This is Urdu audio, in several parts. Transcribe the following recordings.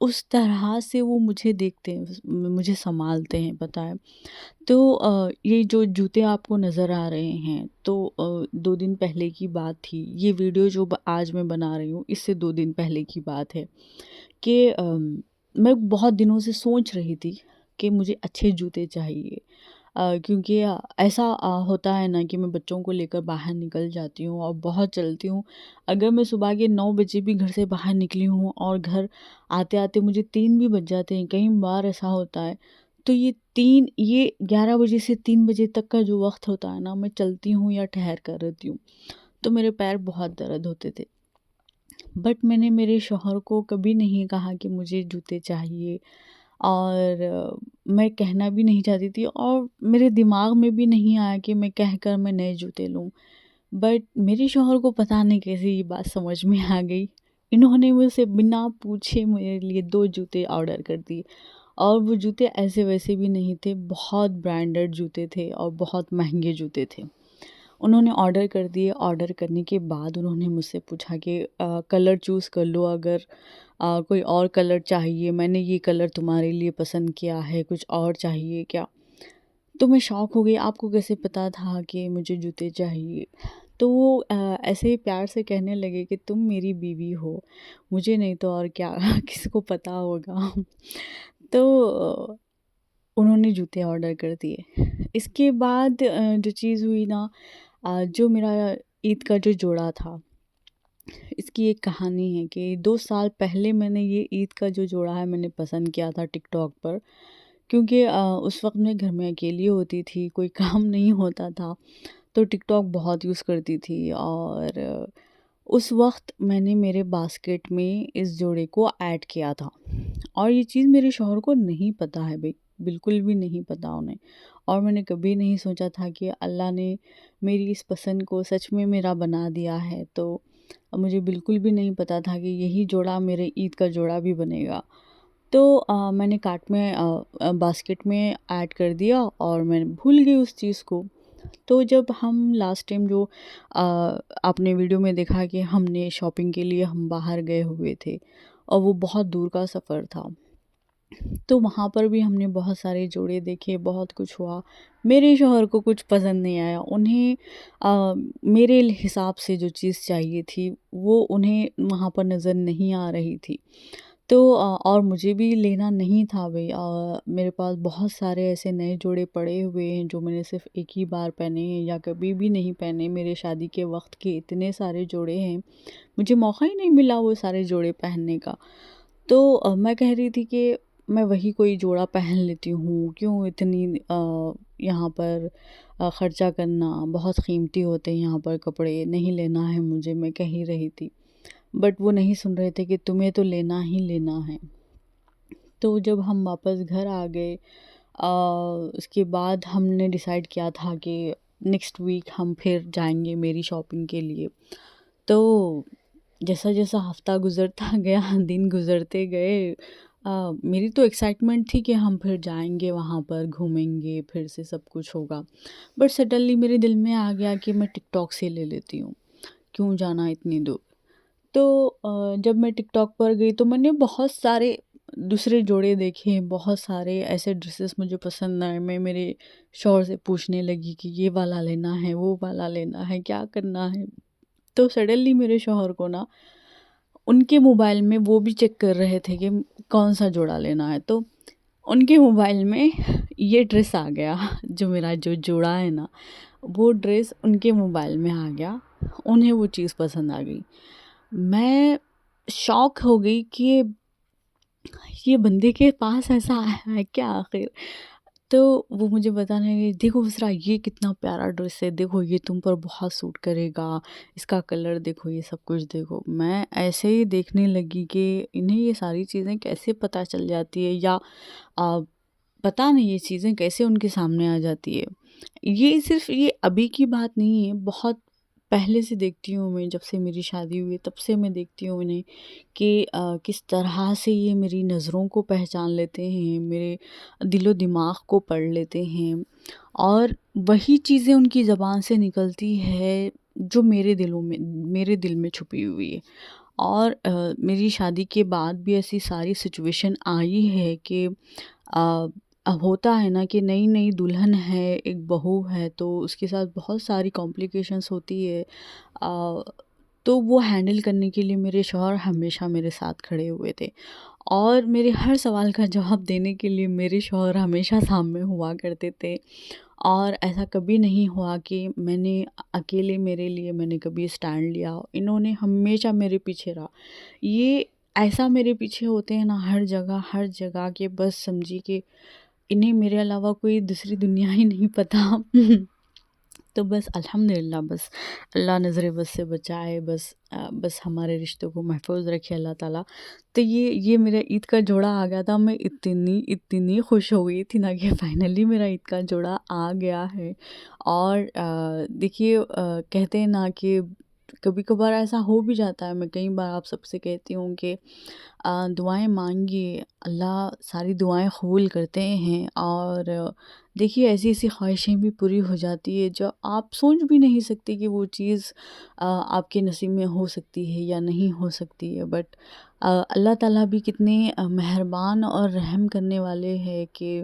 اس طرح سے وہ مجھے دیکھتے ہیں، مجھے سنبھالتے ہیں، پتہ ہے۔ تو یہ جو جوتے آپ کو نظر آ رہے ہیں، تو 2 دن پہلے کی بات تھی۔ یہ ویڈیو جو آج میں بنا رہی ہوں، اس سے 2 دن پہلے کی بات ہے کہ میں بہت دنوں سے سوچ رہی تھی کہ مجھے اچھے جوتے چاہیے، کیونکہ ایسا ہوتا ہے نا کہ میں بچوں کو لے کر باہر نکل جاتی ہوں اور بہت چلتی ہوں۔ اگر میں صبح کے 9 بجے بھی گھر سے باہر نکلی ہوں اور گھر آتے آتے مجھے 3 بھی بج جاتے ہیں، کئی بار ایسا ہوتا ہے، تو یہ 11 بجے سے 3 بجے تک کا جو وقت ہوتا ہے نا، میں چلتی ہوں یا ٹھہر کر رہتی ہوں، تو میرے پیر بہت درد ہوتے تھے۔ بٹ میں نے میرے شوہر کو کبھی نہیں کہا کہ مجھے جوتے چاہیے، اور میں کہنا بھی نہیں چاہتی تھی، اور میرے دماغ میں بھی نہیں آیا کہ میں کہہ کر میں نئے جوتے لوں۔ بٹ میرے شوہر کو پتہ نہیں کیسے یہ بات سمجھ میں آ گئی، انہوں نے مجھ سے بنا پوچھے میرے لیے 2 جوتے آرڈر کر دیے، اور وہ جوتے ایسے ویسے بھی نہیں تھے، بہت برانڈڈ جوتے تھے اور بہت مہنگے جوتے تھے۔ انہوں نے آرڈر کر دیے، آرڈر کرنے کے بعد انہوں نے مجھ سے پوچھا کہ کلر چوز کر لو، اگر کوئی اور کلر چاہیے، میں نے یہ کلر تمہارے لیے پسند کیا ہے، کچھ اور چاہیے کیا؟ تو میں شاک ہو گئی، آپ کو کیسے پتہ تھا کہ مجھے جوتے چاہیے؟ تو وہ ایسے ہی پیار سے کہنے لگے کہ تم میری بیوی ہو، مجھے نہیں تو اور کیا کس کو پتہ ہوگا۔ تو انہوں نے جوتے آرڈر کر دیے۔ اس کے بعد جو چیز ہوئی نا، جو میرا عید کا جو جوڑا تھا، اس کی ایک کہانی ہے کہ 2 سال پہلے میں نے یہ عید کا جو جوڑا ہے میں نے پسند کیا تھا ٹک ٹاک پر، کیونکہ اس وقت میں گھر میں اکیلی ہوتی تھی، کوئی کام نہیں ہوتا تھا، تو ٹک ٹاک بہت یوز کرتی تھی، اور اس وقت میں نے میرے باسکٹ میں اس جوڑے کو ایڈ کیا تھا، اور یہ چیز میرے شوہر کو نہیں پتہ ہے بھائی، بالکل بھی نہیں پتہ انہیں، اور میں نے کبھی نہیں سوچا تھا کہ اللہ نے میری اس پسند کو سچ میں میرا بنا دیا ہے، تو مجھے بالکل بھی نہیں پتہ تھا کہ یہی جوڑا میرے عید کا جوڑا بھی بنے گا۔ تو میں نے کارٹ میں باسکٹ میں ایڈ کر دیا، اور میں بھول گئی اس چیز کو۔ تو جب ہم لاسٹ ٹائم جو آپ نے ویڈیو میں دیکھا کہ ہم نے شاپنگ کے لیے ہم باہر گئے ہوئے تھے، اور وہ بہت دور کا سفر تھا، تو وہاں پر بھی ہم نے بہت سارے جوڑے دیکھے، بہت کچھ ہوا۔ میرے شوہر کو کچھ پسند نہیں آیا، انہیں میرے حساب سے جو چیز چاہیے تھی وہ انہیں وہاں پر نظر نہیں آ رہی تھی، تو اور مجھے بھی لینا نہیں تھا بھائی۔ میرے پاس بہت سارے ایسے نئے جوڑے پڑے ہوئے ہیں جو میں نے صرف ایک ہی بار پہنے ہیں یا کبھی بھی نہیں پہنے، میرے شادی کے وقت کے اتنے سارے جوڑے ہیں، مجھے موقع ہی نہیں ملا وہ سارے جوڑے پہننے کا۔ تو میں کہہ رہی تھی کہ میں وہی کوئی جوڑا پہن لیتی ہوں، کیوں اتنی یہاں پر خرچہ کرنا، بہت قیمتی ہوتے ہیں یہاں پر کپڑے، نہیں لینا ہے مجھے، میں کہہ ہی رہی تھی۔ بٹ وہ نہیں سن رہے تھے کہ تمہیں تو لینا ہی لینا ہے۔ تو جب ہم واپس گھر آ گئے، اس کے بعد ہم نے ڈیسائیڈ کیا تھا کہ نیکسٹ ویک ہم پھر جائیں گے میری شاپنگ کے لیے۔ تو جیسا جیسا ہفتہ گزرتا گیا، دن گزرتے گئے، میری تو ایکسائٹمنٹ تھی کہ ہم پھر جائیں گے وہاں پر، گھومیں گے، پھر سے سب کچھ ہوگا۔ بٹ سڈنلی میرے دل میں آ گیا کہ میں ٹک ٹاک سے لے لیتی ہوں، کیوں جانا اتنی دور۔ تو جب میں ٹک ٹاک پر گئی تو میں نے بہت سارے دوسرے جوڑے دیکھے، بہت سارے ایسے ڈریسز مجھے پسند آئے۔ میں میرے شوہر سے پوچھنے لگی کہ یہ والا لینا ہے، وہ والا لینا ہے، کیا کرنا ہے۔ تو سڈنلی میرے شوہر کو نا ان کے موبائل میں وہ بھی چیک کر رہے تھے کہ کون سا جوڑا لینا ہے، تو ان کے موبائل میں یہ ڈریس آ گیا، جو میرا جو جوڑا ہے نا، وہ ڈریس ان کے موبائل میں آ گیا، انہیں وہ چیز پسند آ گئی۔ میں شاک ہو گئی کہ یہ بندے کے پاس ایسا آیا ہے کیا آخر۔ تو وہ مجھے بتانے لگے، دیکھو بسرا یہ کتنا پیارا ڈریس ہے، دیکھو یہ تم پر بہت سوٹ کرے گا، اس کا کلر دیکھو، یہ سب کچھ دیکھو۔ میں ایسے ہی دیکھنے لگی کہ انہیں یہ ساری چیزیں کیسے پتہ چل جاتی ہے، یا پتہ نہیں یہ چیزیں کیسے ان کے سامنے آ جاتی ہے۔ یہ صرف یہ ابھی کی بات نہیں ہے، بہت پہلے سے دیکھتی ہوں میں، جب سے میری شادی ہوئی تب سے میں دیکھتی ہوں انہیں کہ کس طرح سے یہ میری نظروں کو پہچان لیتے ہیں، میرے دل و دماغ کو پڑھ لیتے ہیں، اور وہی چیزیں ان کی زبان سے نکلتی ہے جو میرے دل میں چھپی ہوئی ہے، اور میری شادی کے بعد بھی ایسی ساری سچویشن آئی ہے کہ اب ہوتا ہے نا کہ نئی نئی دلہن ہے، ایک بہو ہے، تو اس کے ساتھ بہت ساری کمپلیکیشنس ہوتی ہے، تو وہ ہینڈل کرنے کے لیے میرے شوہر ہمیشہ میرے ساتھ کھڑے ہوئے تھے، اور میرے ہر سوال کا جواب دینے کے لیے میرے شوہر ہمیشہ سامنے ہوا کرتے تھے، اور ایسا کبھی نہیں ہوا کہ میں نے اکیلے میرے لیے میں نے کبھی اسٹینڈ لیا، انہوں نے ہمیشہ میرے پیچھے رہا۔ یہ ایسا میرے پیچھے ہوتے ہیں نا ہر جگہ کہ بس سمجھی کہ انہیں میرے علاوہ کوئی دوسری دنیا ہی نہیں پتہ۔ تو بس الحمدللہ، بس اللہ نظر بد سے بچائے، بس ہمارے رشتوں کو محفوظ رکھے اللہ تعالیٰ۔ تو یہ میرا عید کا جوڑا آ گیا تھا، میں اتنی خوش ہو گئی تھی نا کہ فائنلی میرا عید کا جوڑا آ گیا ہے۔ اور دیکھیے، کہتے ہیں نا کہ کبھی کبھار ایسا ہو بھی جاتا ہے، میں کئی بار آپ سب سے کہتی ہوں کہ دعائیں مانگیے، اللہ ساری دعائیں قبول کرتے ہیں، اور دیکھیے ایسی خواہشیں بھی پوری ہو جاتی ہے جو آپ سوچ بھی نہیں سکتے کہ وہ چیز آپ کے نصیب میں ہو سکتی ہے یا نہیں ہو سکتی ہے، بٹ اللہ تعالیٰ بھی کتنے مہربان اور رحم کرنے والے ہیں کہ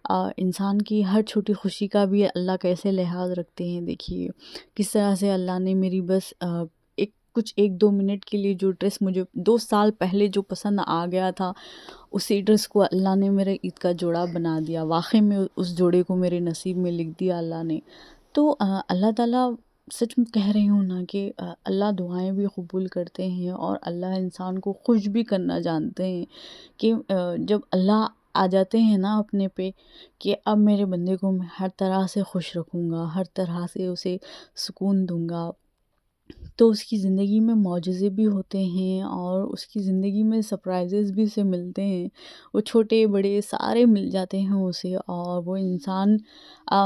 انسان کی ہر چھوٹی خوشی کا بھی اللہ کیسے لحاظ رکھتے ہیں۔ دیکھیے کس طرح سے اللہ نے میری بس ایک دو منٹ کے لیے جو ڈریس مجھے 2 سال پہلے جو پسند آ گیا تھا، اسی ڈریس کو اللہ نے میرے عید کا جوڑا بنا دیا، واقعی میں اس جوڑے کو میرے نصیب میں لکھ دیا اللہ نے۔ تو اللہ تعالیٰ، سچ میں کہہ رہی ہوں نا کہ اللہ دعائیں بھی قبول کرتے ہیں، اور اللہ انسان کو خوش بھی کرنا جانتے ہیں کہ جب اللہ آ جاتے ہیں نا اپنے پہ کہ اب میرے بندے کو میں ہر طرح سے خوش رکھوں گا، ہر طرح سے اسے سکون دوں گا، تو اس کی زندگی میں معجزے بھی ہوتے ہیں، اور اس کی زندگی میں سرپرائزز بھی اسے ملتے ہیں، وہ چھوٹے بڑے سارے مل جاتے ہیں اسے، اور وہ انسان،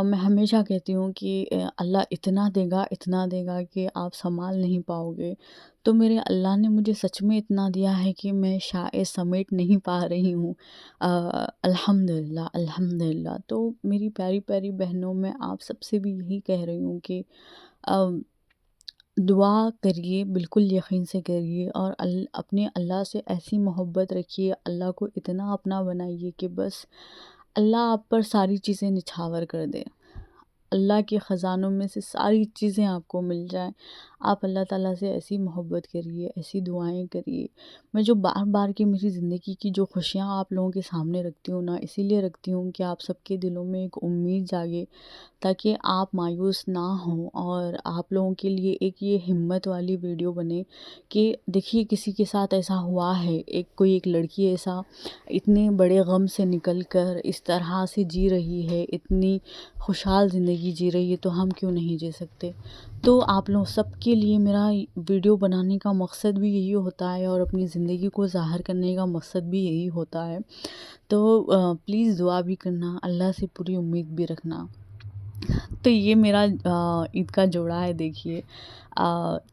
میں ہمیشہ کہتی ہوں کہ اللہ اتنا دے گا کہ آپ سنبھال نہیں پاؤ گے۔ تو میرے اللہ نے مجھے سچ میں اتنا دیا ہے کہ میں شاید سمیٹ نہیں پا رہی ہوں، الحمدللہ۔ تو میری پیاری پیاری بہنوں، میں آپ سب سے بھی یہی کہہ رہی ہوں کہ دعا کریے، بالکل یقین سے کریے، اور اپنے اللہ سے ایسی محبت رکھیے، اللہ کو اتنا اپنا بنائیے کہ بس اللہ آپ پر ساری چیزیں نچھاور کر دے، اللہ کے خزانوں میں سے ساری چیزیں آپ کو مل جائیں۔ آپ اللہ تعالیٰ سے ایسی محبت کریے، ایسی دعائیں کریے۔ میں جو بار بار کی میری زندگی کی جو خوشیاں آپ لوگوں کے سامنے رکھتی ہوں نا، اسی لیے رکھتی ہوں کہ آپ سب کے دلوں میں ایک امید جاگے، تاکہ آپ مایوس نہ ہوں، اور آپ لوگوں کے لیے ایک یہ ہمت والی ویڈیو بنے کہ دیکھیے کسی کے ساتھ ایسا ہوا ہے، ایک لڑکی ایسا اتنے بڑے غم سے نکل کر اس طرح سے جی رہی ہے، اتنی خوشحال زندگی جی رہی ہے، تو ہم کیوں نہیں جی سکتے؟ تو آپ لوگ سب کے لیے میرا ویڈیو بنانے کا مقصد بھی یہی ہوتا ہے، اور اپنی زندگی کو ظاہر کرنے کا مقصد بھی یہی ہوتا ہے۔ تو پلیز دعا بھی کرنا، اللہ سے پوری امید بھی رکھنا۔ تو یہ میرا عید کا جوڑا ہے۔ دیکھیے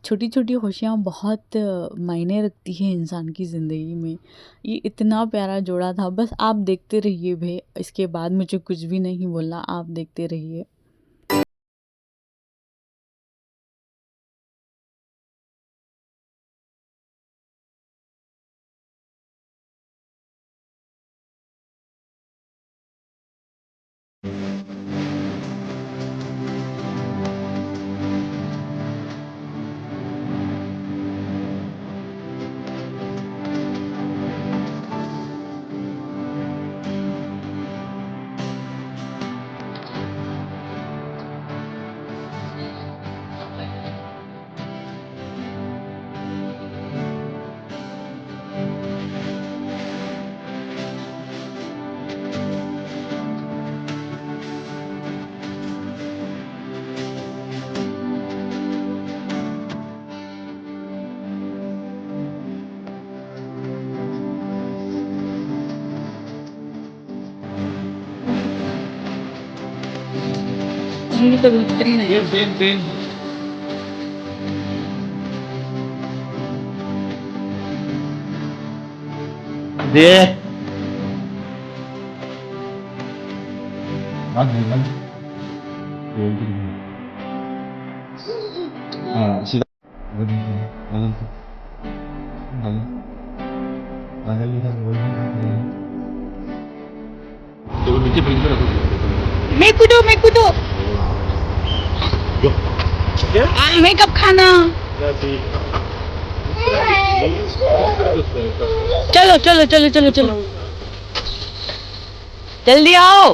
چھوٹی چھوٹی خوشیاں بہت معنی رکھتی ہیں انسان کی زندگی میں۔ یہ اتنا پیارا جوڑا تھا، بس آپ دیکھتے رہیے بھائی، اس کے بعد مجھے کچھ بھی نہیں بولنا، آپ دیکھتے رہیے۔ یہ تو بہترین ہے۔ تین دے میں کودو میں کب کھانا چلو چلو چلو چلو چلو جلدی آؤ